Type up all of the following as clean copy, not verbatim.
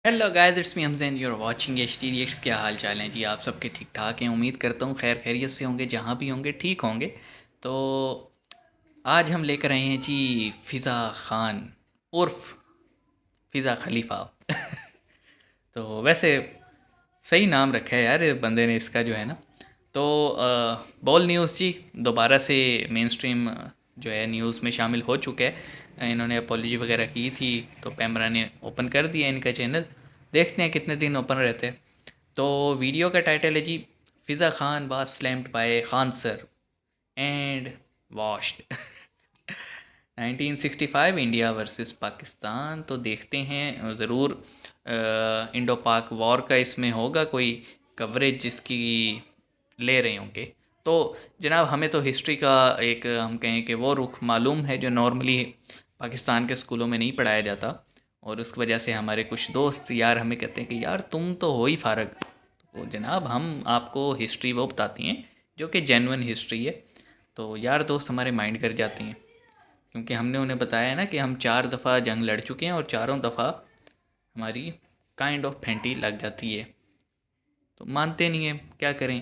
Hello guys, it's me Hamzain, you are watching HT reacts. क्या हाल चाल हैं जी? आप सबके ठीक ठाक हैं? उम्मीद करता हूँ खैर खैरियत से होंगे, जहाँ भी होंगे ठीक होंगे। तो आज हम लेकर आए हैं जी फ़िज़ा ख़ान उर्फ़ फ़िज़ा खलीफ़ा। तो वैसे सही नाम रखा है यार बंदे ने इसका, जो है ना। तो बॉल न्यूज़ जी दोबारा से मेन स्ट्रीम जो है न्यूज़ में शामिल हो चुका है। इन्होंने अपॉलॉजी वगैरह की थी, तो पैमरा ने ओपन कर दिया इनका चैनल। देखते हैं कितने दिन ओपन रहते हैं। तो वीडियो का टाइटल है जी, Fiza Khan was slammed by Khan sir and washed. 1965 India versus Pakistan. तो देखते हैं ज़रूर इंडो पाक वॉर का इसमें होगा कोई कवरेज जिसकी ले रहे होंगे। तो जनाब, हमें तो हिस्ट्री का एक हम कहें कि वो रुख मालूम है जो नॉर्मली पाकिस्तान के स्कूलों में नहीं पढ़ाया जाता, और उस वजह से हमारे कुछ दोस्त यार हमें कहते हैं कि यार तुम तो हो ही फारग। तो जनाब, हम आपको हिस्ट्री वो बताती हैं जो कि जेन्युइन हिस्ट्री है। तो यार दोस्त हमारे माइंड कर जाती हैं, क्योंकि हमने उन्हें बताया है ना कि हम 4 दफ़ा जंग लड़ चुके हैं और चारों दफ़ा हमारी काइंड ऑफ फैंटी लग जाती है। तो मानते नहीं हैं, क्या करें।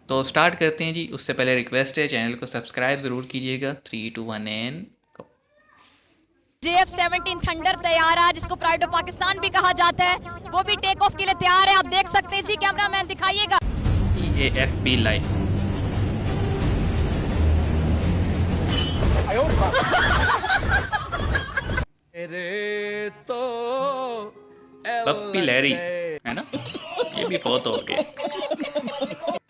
तो स्टार्ट करते हैं जी। उससे पहले रिक्वेस्ट है, चैनल को सब्सक्राइब ज़रूर कीजिएगा। 3 2 1 एंड JF-17 थंडर तैयार है, जिसको प्राइड ऑफ पाकिस्तान भी कहा जाता है, वो भी टेक ऑफ के लिए तैयार है। आप देख सकते हैं जी, कैमरामैन दिखाइएगा। EAFB live. तो पप्पी लहरी है ना, ये भी बहुत हो गए।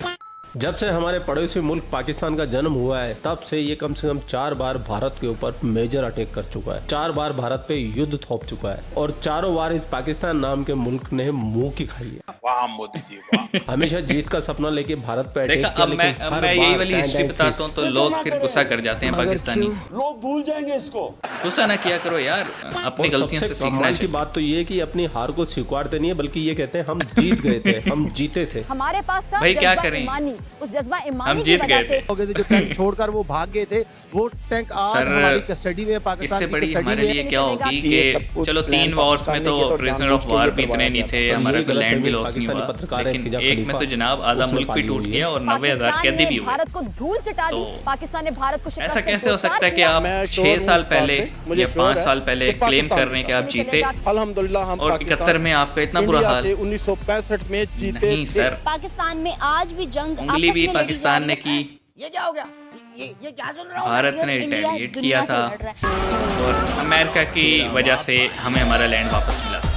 जब से हमारे पड़ोसी मुल्क पाकिस्तान का जन्म हुआ है, तब से ये कम से कम 4 बार भारत के ऊपर मेजर अटैक कर चुका है, 4 बार भारत पे युद्ध थोप चुका है, और चारों बार इस पाकिस्तान नाम के मुल्क ने मुंह की खाई है। वाह मोदी जी वाह। हमेशा जीत का सपना लेके भारत पे अटैक देखा, किया, अब मैं यही वाली हिस्ट्री बताता हूँ तो लोग फिर गुस्सा कर जाते हैं पाकिस्तानी। लोग भूल जाएंगे इसको। गुस्सा ना किया करो यार, अपनी गलतियों से सीखना कमाल की चाहिए। बात तो ये है कि अपनी हार को स्वीकारते नहीं है, बल्कि ये कहते हैं हम जीत गए थे, हम जीते थे। हमारे पास था भाई क्या जज्बा करें? ईमानी, उस जज्बा हम ईमानी की जीत वजह गए से थे। हो गए थे, जो टैंक छोड़कर वो भाग गए थे, वो टैंक आज सर, हमारी कस्टडी में, पाकिस्तान इससे की बड़ी कस्टडी हमारे में। लिए क्या होगी ये सब कि कुछ चलो प्लान 3 वॉर्स में पाकिस्तान तो ने किया था और प्रिजनर जानबूझ ऑफ के वार ये भी इतने करवाया नहीं गया थे, था। हमारा ये कोई गलत लैंड भी है, लॉस नहीं पाकिस्तानी हुआ। पत्रकार है लेकिन फिजा एक में खलीफा, तो जनाब आधा उसने मुल्क भी पाली टूट हुई है। गया और 90,000 पाकिस्तान कैदी ने भी हुए। भारत को धूल चटा दी। तो पाकिस्तान ने भारत को शिकस्त ऐसा से कैसे हो दो चार सकता है कि किया। आप मैं 6 श्योर साल हूँ पहले इस बात पे, मुझे या श्योर 5 है साल पहले कि क्लेम पाकिस्तान कर रहे हैं कि आप जीता। जीते, अल्हम्दुलिल्लाह हम और 71 में आपका इतना बुरा इंडिया हाल। से 1965 में जीते नहीं थे। सर, पाकिस्तान में आज भी जंग उंगली आपस भी में लड़ी पाकिस्तान जा ने रही है। की, ये क्या हो गया? ये क्या सुन रहा हूँ? भारत और ने इंडिया रिटेलिएट दुनिया किया से था, लड़ रहा है। और अमेरिका की वजह से हमें हमारा लैंड वापस मिला था।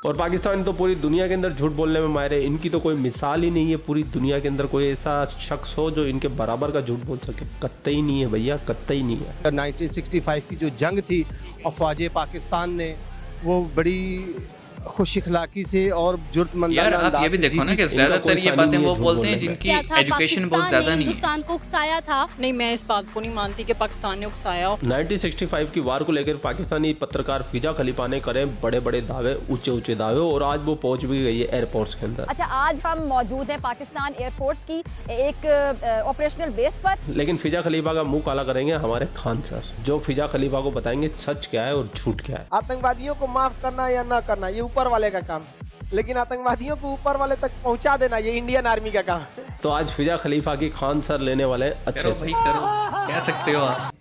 और पाकिस्तान तो पूरी दुनिया के अंदर झूठ बोलने में माहिर है। इनकी तो कोई मिसाल ही नहीं है पूरी दुनिया के अंदर कोई ऐसा शख्स हो जो इनके बराबर का झूठ बोल सके। कतई नहीं है भैया, कतई नहीं है। 1965 की जो जंग थी, अफवाज पाकिस्तान ने वो बड़ी खुश इखलाकी से और यार जुर्तमंदाना आप ये अंदाज भी से देखो ना जीती कि थी। ज्यादातर ये बातें वो बोलते हैं जिनकी क्या था? एजुकेशन बहुत पाकिस्तान ज्यादा ने नहीं है। हिंदुस्तान को उकसाया था। नहीं, मैं इस बात को नहीं मानती कि पाकिस्तान ने उकसाया। 1965 की वार को लेकर पाकिस्तानी पत्रकार फिजा खलीफा ने करे बड़े बड़े दावे, ऊंचे ऊंचे दावे, और आज वो पहुंच भी गई है एयरपोर्ट्स के अंदर। अच्छा, आज हम मौजूद हैं पाकिस्तान एयरफोर्स की एक ऑपरेशनल बेस पर। लेकिन फिजा खलीफा का मुंह काला करेंगे हमारे खान सर, जो फिजा खलीफा को बताएंगे सच क्या है और झूठ क्या है। आतंकवादियों को माफ करना या ना करना ये ऊपर वाले का काम है, लेकिन आतंकवादियों को ऊपर वाले तक पहुंचा देना ये इंडियन आर्मी का काम है। तो आज फिजा खलीफा की खान सर लेने वाले अच्छे करो से। भाई करो, कह सकते हो आप।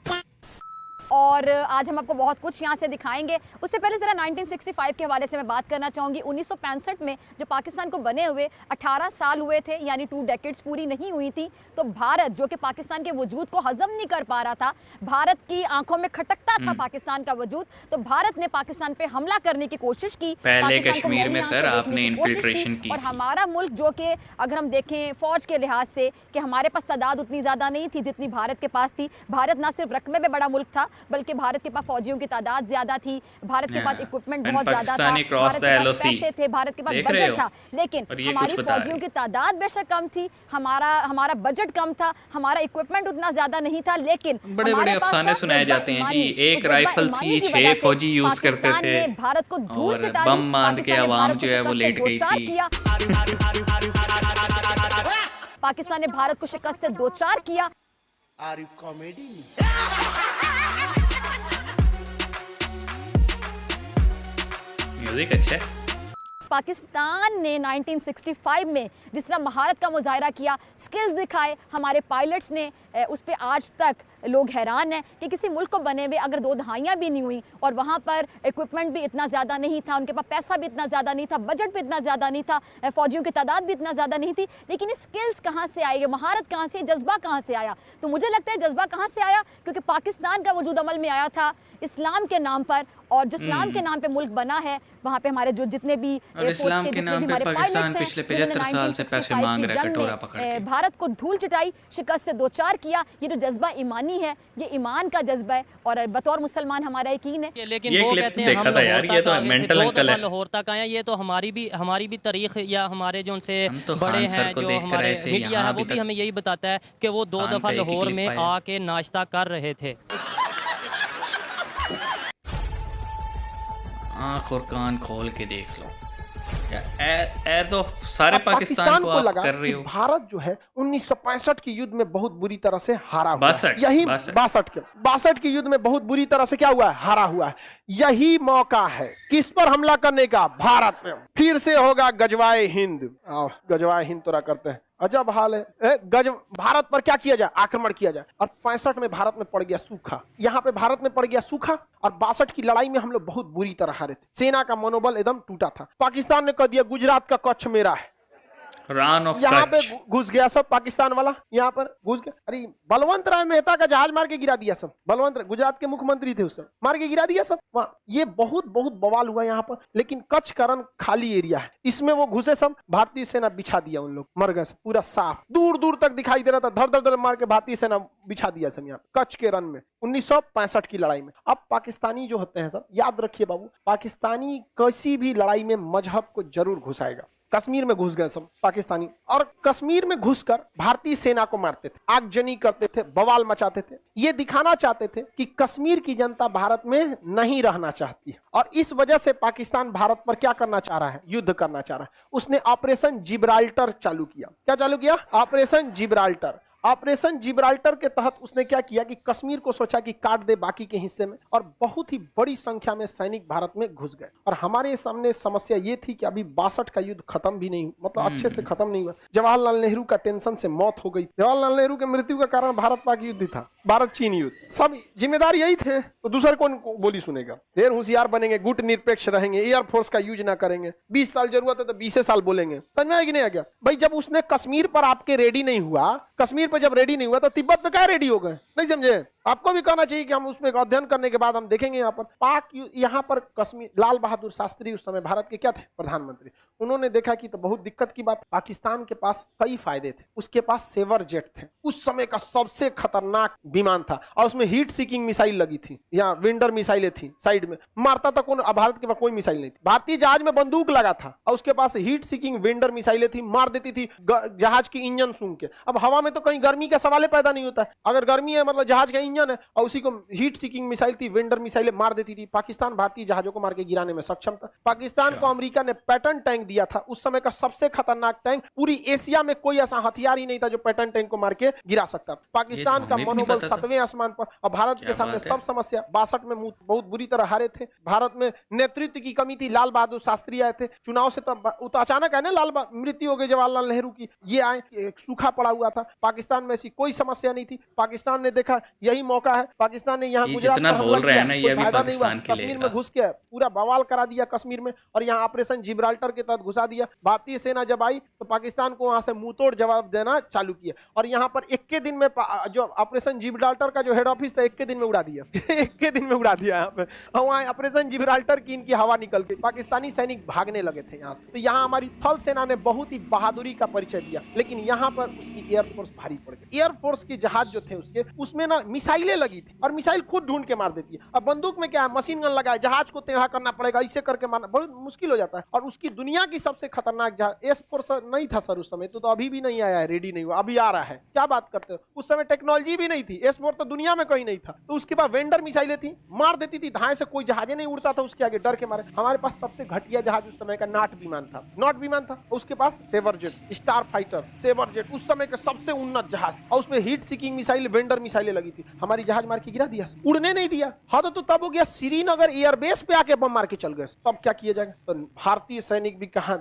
और आज हम आपको बहुत कुछ यहाँ से दिखाएंगे। उससे पहले ज़रा 1965 के हवाले से मैं बात करना चाहूँगी। 1965 में जो पाकिस्तान को बने हुए 18 साल हुए थे, यानी 2 डेकेड्स पूरी नहीं हुई थी। तो भारत जो कि पाकिस्तान के वजूद को हजम नहीं कर पा रहा था, भारत की आंखों में खटकता था पाकिस्तान का वजूद, तो भारत ने पाकिस्तान पे हमला करने की कोशिश की। पहले पाकिस्तान को कश्मीर में मैरी सर नाम से आपने देखने की कोशिश इन्फिल्ट्रेशन की और थी। हमारा मुल्क जो कि अगर हम देखें फौज के लिहाज से कि हमारे पास तादाद उतनी ज़्यादा नहीं थी जितनी भारत के पास थी। भारत ना सिर्फ रकबे में बड़ा मुल्क था, बल्कि भारत के पास फौजियों की तादाद ज्यादा थी, भारत के पास इक्विपमेंट बहुत ज्यादा था, भारत के पास पैसे थे, भारत के पास बजट था। लेकिन हमारी फौजियों की तादाद बेशक कम थी, हमारा बजट कम था, हमारा इक्विपमेंट उतना ज्यादा नहीं था, लेकिन बड़े बड़े अफसाने सुनाए जाते हैं जी। एक राइफल थी, 6 फौजी यूज करते थे, भारत को धूल और चटा बम बांध के आवाम जो है वो लेट गई थी। पाकिस्तान ने भारत को शिकस्त से 2-4 किया। म्यूजिक अच्छा है। पाकिस्तान ने 1965 में जिस तरह महारत का मुजाहरा किया, स्किल्स दिखाए हमारे पायलट्स ने, उस पर आज तक लोग हैरान हैं कि किसी मुल्क को बने हुए अगर 2 दहाइयाँ भी नहीं हुई और वहाँ पर इक्विपमेंट भी इतना ज़्यादा नहीं था, उनके पास पैसा भी इतना ज़्यादा नहीं था, बजट भी इतना ज़्यादा नहीं था, फ़ौजियों की तादाद भी इतना ज़्यादा नहीं थी, लेकिन स्किल्स कहाँ से आई, महारत कहाँ से, जज्बा कहाँ से आया? तो मुझे लगता है जज्बा कहाँ से आया, क्योंकि पाकिस्तान का वजूद अमल में आया था इस्लाम के नाम पर, और जो इस्लाम के नाम पे मुल्क बना है वहाँ पे हमारे जो जितने भी इस्लाम के नाम पे पाकिस्तान पिछले 75 साल से पैसे मांग रहा है कटोरा पकड़ के। भारत को धूल चटाई, शिकस्त से दो चार किया। ये जो जज्बा ईमानी है, ये ईमान का जज्बा है और बतौर मुसलमान हमारा यकीन है। लेकिन ये वो क्लिप कहते हैं देखा था यार, ये तो मेंटल अंकल है। लाहौर तक आए, ये तो हमारी भी तारीख या हमारे जो उनसे तो बड़े हैं, को जो देख हमारे थे, मीडिया है, वो भी हमें यही बताता है कि वो 2 दफ़ा लाहौर में आके नाश्ता कर रहे थे। आँख और कान खोल के देख लो, एज ऑफ सारे पाकिस्तान को आप कर रहे हो। भारत जो है 1965 के युद्ध में बहुत बुरी तरह से हारा हुआ है। 62 यही 62 के युद्ध में बहुत बुरी तरह से क्या हुआ है, हारा हुआ है। यही मौका है किस पर हमला करने का, भारत में। फिर से होगा गजवाए हिंद। गजवाए हिंद तोरा करते हैं, अजब हाल है। भारत पर क्या किया जाए, आक्रमण किया जाए। और 65 में भारत में पड़ गया सूखा, यहाँ पे भारत में पड़ गया सूखा। और 62 की लड़ाई में हम लोग बहुत बुरी तरह हारे थे, सेना का मनोबल एकदम टूटा था। पाकिस्तान ने कह दिया गुजरात का कच्छ मेरा है, यहाँ पे घुस गया सब पाकिस्तान वाला, यहाँ पर घुस गया। अरे बलवंत राय मेहता का जहाज मार के गिरा दिया सब। बलवंत राय गुजरात के मुख्यमंत्री थे, उस समय मार के गिरा दिया सब वहाँ। ये बहुत बवाल हुआ यहाँ पर। लेकिन कच्छ का रण खाली एरिया है, इसमें वो घुसे सब, भारतीय सेना बिछा दिया, उन लोग मर गए सब, पूरा साफ दूर दूर तक दिखाई दे रहा था। धर धर धर मार के भारतीय सेना बिछा दिया सब यहाँ कच्छ के रण में 1965 की लड़ाई में। अब पाकिस्तानी जो होते हैं सब, याद रखिए बाबू, पाकिस्तानी किसी भी लड़ाई में मजहब को जरूर घुसाएगा। कश्मीर में घुस गए सब पाकिस्तानी, और कश्मीर में घुसकर भारतीय सेना को मारते थे, आगजनी करते थे, बवाल मचाते थे। ये दिखाना चाहते थे कि कश्मीर की जनता भारत में नहीं रहना चाहती है, और इस वजह से पाकिस्तान भारत पर क्या करना चाह रहा है, युद्ध करना चाह रहा है। उसने ऑपरेशन जिब्राल्टर चालू किया। क्या चालू किया? Operation Gibraltar. ऑपरेशन जिब्राल्टर के तहत उसने क्या किया कि कश्मीर को सोचा कि काट दे बाकी के हिस्से में, और बहुत ही बड़ी संख्या में सैनिक भारत में घुस गए। और हमारे सामने समस्या ये थी कि अभी 62 का युद्ध खत्म भी नहीं, मतलब अच्छे से खत्म नहीं हुआ। जवाहरलाल नेहरू का टेंशन से मौत हो गई। जवाहरलाल नेहरू के मृत्यु का कारण भारत पाक युद्ध था, भारत चीन युद्ध, सब जिम्मेदार यही थे। तो दूसरे कौन बोली सुनेगा? ढेर होशियार बनेंगे, गुट निरपेक्ष रहेंगे, एयरफोर्स का यूज ना करेंगे, 20 साल जरूरत है तो 20 साल बोलेंगे। समझ में आया कि नहीं आ गया? भाई जब उसने कश्मीर पर आपके रेडी नहीं हुआ, कश्मीर पर जब रेडी नहीं हुआ तो तिब्बत पे क्या रेडी हो गए? नहीं समझे? आपको भी कहना चाहिए कि हम उसमें अध्ययन करने के बाद हम देखेंगे। यहाँ पर पाक, यहाँ पर कश्मीर, लाल बहादुर शास्त्री उस समय भारत के क्या थे, प्रधानमंत्री। उन्होंने देखा कि तो बहुत दिक्कत की बात, पाकिस्तान के पास कई फायदे थे। उसके पास सेवर जेट थे, उस समय का सबसे खतरनाक विमान था, और उसमें हीट सीकिंग मिसाइल लगी थी, यहाँ विंडर मिसाइलें थी साइड में, मारता था कौन? भारत के पास कोई मिसाइल नहीं थी। भारतीय जहाज में बंदूक लगा था और उसके पास हीट सीकिंग विंडर मिसाइलें थी, मार देती थी जहाज की इंजन सूंघ के। अब हवा में तो कहीं गर्मी का सवाल पैदा नहीं होता है, अगर गर्मी है मतलब जहाज का इंजन है, और उसी को हीट सीकिंग मिसाइल थी, विंडर मिसाइलें मार देती थी। पाकिस्तान भारतीय जहाजों को मार के गिराने में सक्षम था। पाकिस्तान को अमेरिका ने पैटर्न टैंक दिया था, उस समय का सबसे खतरनाक टैंक। पूरी एशिया में कोई ऐसा हथियार ही नहीं था जो पैटर्न टैंक को मार के गिरा सकता। पाकिस्तान का मनोबल 7वें आसमान पर, और भारत के सामने सब समस्या। 62 में बहुत बुरी तरह हारे थे। भारत में नेतृत्व की कमी थी। लाल बहादुर शास्त्री आए थे चुनाव से, तो अचानक है ना, मृत्यु हो गई जवाहरलाल नेहरू की, ये आए, सूखा पड़ा हुआ था। पाकिस्तान में ऐसी कोई समस्या नहीं थी। पाकिस्तान ने देखा यही मौका है, पाकिस्तान ने यहाँ गुजरात जितना बोल रहे हैं ना, ये भी पाकिस्तान के लिए कश्मीर में घुस के पूरा बवाल करा दिया कश्मीर में, और यहाँ ऑपरेशन जिब्राल्टर के तहत घुसा दिया। भारतीय सेना जब आई तो पाकिस्तान को वहां से मुंहतोड़ जवाब देना चालू किया, और यहाँ पर 21 दिन में जो ऑपरेशन जिब्राल्टर का जो हेड ऑफिस था 21 दिन में उड़ा दिया 21 दिन में उड़ा दिया यहाँ पे। वहाँ ऑपरेशन जिब्राल्टर की इनकी हवा निकल गई, पाकिस्तानी सैनिक भागने लगे थे यहाँ से। तो यहाँ हमारी थल सेना ने बहुत ही बहादुरी का परिचय दिया, लेकिन यहाँ पर उसकी एयरफोर्स भारी पड़ गई। एयरफोर्स के जहाज जो थे उसके, उसमें ना मिसाइलें लगी थी, और मिसाइल खुद ढूंढ के मार देती है। अब बंदूक में क्या है, मशीन गन लगाए, जहाज को टेढ़ा करना पड़ेगा, इससे करके मारना बहुत मुश्किल हो जाता है। और उसकी दुनिया की सबसे खतरनाक जहाज एस-4 नहीं था सर उस समय, तो अभी भी नहीं आया है, रेडी नहीं हुआ, अभी आ रहा है। क्या बात करते हो? उस समय टेक्नोलॉजी भी नहीं थी, एस-4 तो दुनिया में कहीं नहीं था। तो उसके बाद वेंडर मिसाइलें थी, मार देती थी, धाए से कोई जहाज नहीं उड़ता था उसके आगे, डर के मारे। हमारे पास सबसे घटिया जहाज उस समय का नॉट विमान था। उसके पास Sabre jet, Starfighter, Sabre jet, उस समय का सबसे उन्नत जहाज, और उसमें हीट सीकिंग मिसाइल, वेंडर मिसाइलें लगी थी। हमारी जहाज मार के गिरा दिया, उड़ने नहीं दिया। हाँ तो तब हो गया श्रीनगर एयरबेस पे आके बम मार के चल गए, तब क्या किया जाएगा? तो भारतीय सैनिक भी कहाँ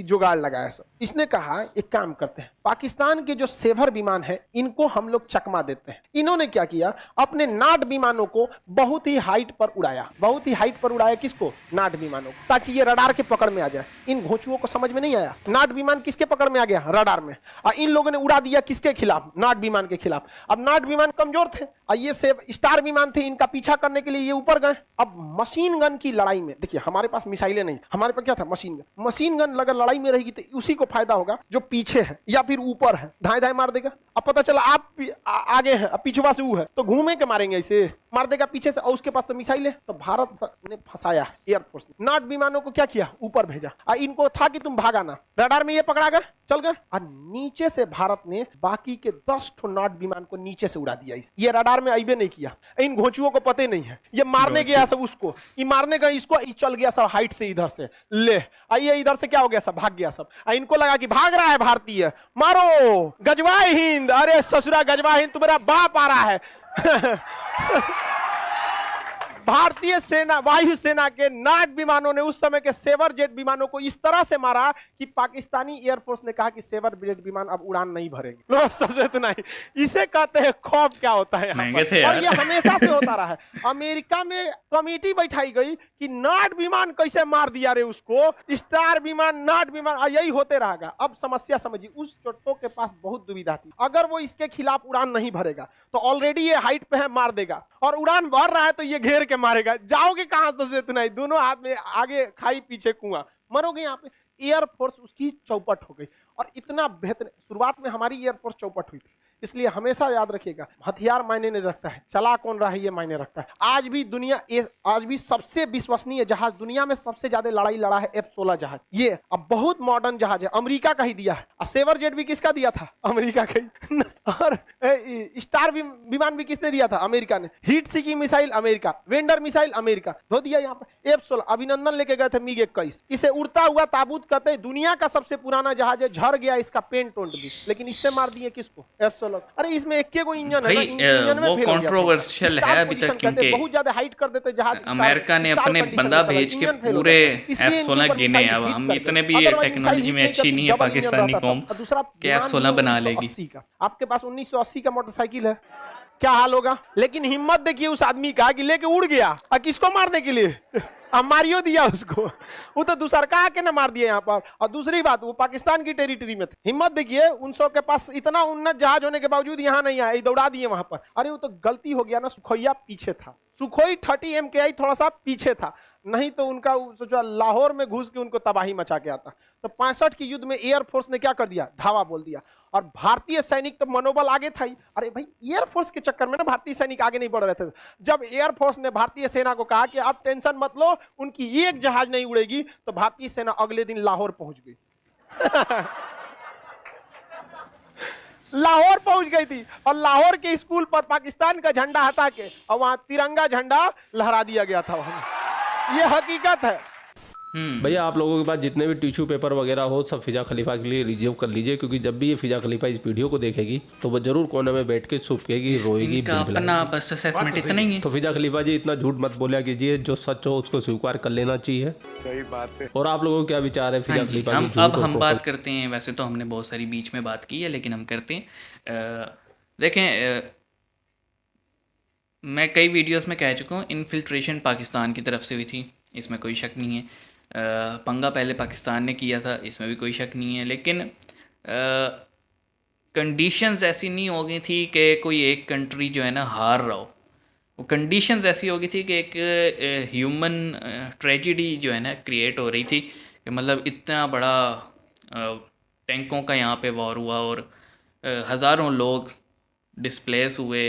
जुगाड़ लगाया सब। इसने कहा एक काम करते हैं, पाकिस्तान के जो सेवर विमान है इनको हम लोग चकमा देते हैं। इन्होंने क्या किया, अपने नाट विमानों को बहुत ही हाइट पर उड़ाया, बहुत ही हाइट पर उड़ाया। किसको? नाट विमानों को, ताकि ये रडार के पकड़ में आ जाए। इन घोंचुओं को समझ में नहीं आया, नाट विमान किसके पकड़ में आ गया? रडार में। और इन लोगों ने उड़ा दिया किसके खिलाफ? नाट विमान के खिलाफ। अब नाट विमान कमजोर थे और ये स्टार विमान थे, इनका पीछा करने के लिए ये ऊपर गए। अब मशीन गन की लड़ाई में देखिए, हमारे पास मिसाइलें नहीं, हमारे पास क्या था? Machine gun. मशीन गन अगर लड़ाई में रहेगी तो उसी को फायदा होगा जो पीछे है या फिर ऊपर है, धाए धाए मार देगा। अब पता चला आप आगे हैं, अब पीछुआ से वो है, तो घूमे के मारेंगे, ऐसे मार देगा पीछे से, और उसके पास तो मिसाइल है। तो भारत ने फंसाया एयरफोर्स ने, नाट विमानों को क्या किया? ऊपर भेजा। और इनको था कि तुम भागा ना, रडार में ये पकड़ा गए, चल गए। और नीचे से भारत ने बाकी के 10 ठो नाट विमान को नीचे से उड़ा दिया। ये रडार में आईबे नहीं किया, इन घोंचुओं को पता नहीं है। ये मारने गया सब उसको, ये मारने गया इसको, चल गया सब हाइट से इधर से, ले आइए इधर से क्या हो गया, सब भाग गया सब। इनको लगा कि भाग रहा है भारतीय, मारो गजवाए हिंद। अरे ससुरा गजवाए हिंद तुम्हारा बाप आ रहा है। भारतीय सेना, वायुसेना के नाट विमानों ने उस समय के सेवर जेट विमानों को इस तरह से मारा कि पाकिस्तानी एयरफोर्स ने कहा कि सेवर जेट विमान अब उड़ान नहीं भरेंगे। लो समझे तो नहीं, इसे कहते हैं खौफ। क्या होता है यहाँ पर? और ये हमेशा से होता रहा है। अमेरिका में कमेटी बैठाई गई कि नाट विमान कैसे मार दिया रे उसको, स्टार विमान, नाट विमान, यही होते रहेगा। अब समस्या समझिए, उस चोटों के पास बहुत दुविधा थी, अगर वो इसके खिलाफ उड़ान नहीं भरेगा तो ऑलरेडी ये हाइट पे है, मार देगा, और उड़ान भर रहा है तो ये घेर के मारेगा। जाओगे कहां? सबसे इतना ही, दोनों हाथ में, आगे खाई पीछे कुआं, मरोगे यहाँ पे। एयरफोर्स उसकी चौपट हो गई। और इतना बेहतर, शुरुआत में हमारी एयरफोर्स चौपट हुई थी, इसलिए हमेशा याद रखिएगा, हथियार मायने नहीं रखता है, चला कौन रहा है ये मायने रखता है। आज भी दुनिया, आज भी सबसे विश्वसनीय जहाज, दुनिया में सबसे ज्यादा लड़ाई लड़ा है F-16 जहाज। ये अब बहुत मॉडर्न जहाज है, अमेरिका का ही दिया है। और सेवर जेट भी किसका दिया था? अमेरिका का ही। और स्टार विमान भी किसने दिया था? अमेरिका ने। Heat seeking missile America, vendor missile America, धो दिया यहाँ पर। F-16 अभिनंदन लेके गए थे MiG-21, इसे उड़ता हुआ ताबूत कहते हैं, दुनिया का सबसे पुराना जहाज है, झड़ गया इसका पेंट टोंट भी, लेकिन इससे मार दिए किसको? F-16। अरे इसमें एक को इंजन है, इंजन में वो कंट्रोवर्शियल है अभी तक, क्योंकि बहुत ज्यादा हाइट कर देते जहाज। अमेरिका ने अपने बंदा भेज के पूरे F-16 गिने। अब हम इतने भी टेक्नोलॉजी में अच्छी नहीं है पाकिस्तानी कौम कि F-16 बना लेगी। आपके पास 1980 का मोटरसाइकिल है, क्या हाल होगा? लेकिन हिम्मत देखिए उस आदमी का कि लेके उड़ गया, और किसको मारने के लिए? मारियो दिया उसको, वो तो दूसरा का आके ना मार दिया यहाँ पर। और दूसरी बात, वो पाकिस्तान की टेरिटरी में थे। हिम्मत देखिए, उन सब के पास इतना उन्नत जहाज होने के बावजूद यहाँ नहीं आए, दौड़ा दिए वहां पर। अरे वो तो गलती हो गया ना, सुखोइया पीछे था, सुखोई 30 MKI थोड़ा सा पीछे था, नहीं तो उनका सोचा लाहौर में घुस के उनको तबाही मचा के आता। तो 65 की युद्ध में एयरफोर्स ने क्या कर दिया? धावा बोल दिया। और भारतीय सैनिक तो मनोबल आगे था ही। अरे भाई, एयरफोर्स के चक्कर में ना भारतीय सैनिक आगे नहीं बढ़ रहे थे। जब एयरफोर्स ने भारतीय सेना को कहा कि आप टेंशन मत लो, उनकी एक जहाज नहीं उड़ेगी, तो भारतीय सेना अगले दिन लाहौर पहुंच गई। लाहौर पहुंच गई थी, और लाहौर के स्कूल पर पाकिस्तान का झंडा हटा के और वहां तिरंगा झंडा लहरा दिया गया था वहां। ये हकीकत है। भैया आप लोगों के पास जितने भी टिश्यू पेपर वगैरह हो सब फिजा खलीफा के लिए रिजर्व कर लीजिए, क्योंकि जब भी ये फिजा खलीफा इस वीडियो को देखेगी तो वो जरूर कोने में बैठ के सूखेगी, रोएगी, अपना बस असेसमेंट इतना ही है। तो फिजा खलीफा जी इतना झूठ मत बोलिया कीजिए, जो सच हो उसको स्वीकार कर लेना चाहिए। सही बात है। और आप लोगों को क्या विचार है फिजा खलीफा की? अब हम बात करते हैं, वैसे तो हमने बहुत सारी बीच में बात की है, लेकिन हम करते हैं। देखें, मैं कई वीडियोस में कह चुका हूँ, इन्फिल्ट्रेशन पाकिस्तान की तरफ से हुई थी, इसमें कोई शक नहीं है। पंगा पहले पाकिस्तान ने किया था, इसमें भी कोई शक नहीं है। लेकिन कंडीशंस ऐसी नहीं हो गई थी कि कोई एक कंट्री जो है ना हार रहा हो। वो कंडीशंस ऐसी हो गई थी कि एक ह्यूमन ट्रेजिडी जो है ना क्रिएट हो रही थी, कि मतलब इतना बड़ा टैंकों का यहाँ पे वॉर हुआ और हज़ारों लोग डिस्प्लेस हुए,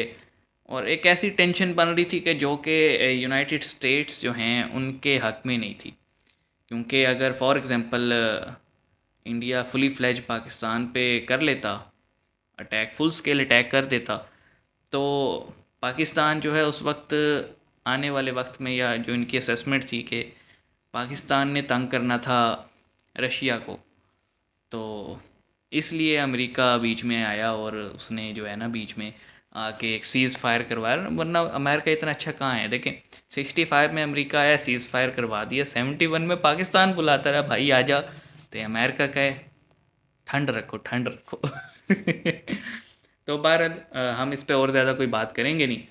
और एक ऐसी टेंशन बन रही थी कि जो कि यूनाइटेड स्टेट्स जो हैं उनके हक में नहीं थी। क्योंकि अगर for example India fully fledge Pakistan पे कर लेता अटैक, फुल स्केल अटैक कर देता, तो पाकिस्तान जो है उस वक्त आने वाले वक्त में, या जो इनकी असेसमेंट थी कि पाकिस्तान ने तंग करना था रशिया को, तो इसलिए अमेरिका बीच में आया और उसने जो है ना बीच में आके एक सीज़ फायर करवा रहा है, वरना अमेरिका इतना अच्छा कहाँ है। देखें 65 में अमेरिका आया, सीज़ फायर करवा दिया, 71 में पाकिस्तान बुलाता रहा भाई आजा, तो अमेरिका का है ठंड रखो ठंड रखो। तो बहरहाल हम इस पे और ज़्यादा कोई बात करेंगे नहीं,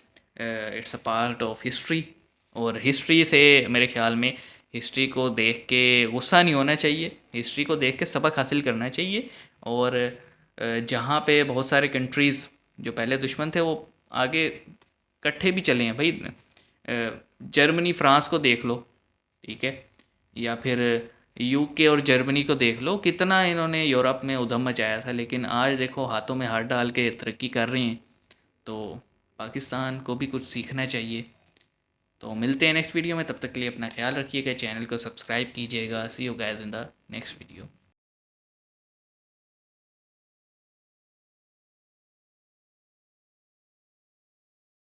it's a part of history. और हिस्ट्री से मेरे ख्याल में हिस्ट्री को देख के गुस्सा नहीं होना चाहिए, हिस्ट्री को देख के सबक हासिल करना चाहिए। और जहाँ पे बहुत सारे कंट्रीज़ जो पहले दुश्मन थे वो आगे इकट्ठे भी चले हैं भाई, जर्मनी फ्रांस को देख लो, ठीक है, या फिर यूके और जर्मनी को देख लो, कितना इन्होंने यूरोप में उधम मचाया था, लेकिन आज देखो हाथों में हाथ डाल के तरक्की कर रहे हैं। तो पाकिस्तान को भी कुछ सीखना चाहिए। तो मिलते हैं नेक्स्ट वीडियो में, तब तक के लिए अपना ख्याल रखिएगा, चैनल को सब्सक्राइब कीजिएगा। See you guys in the next video.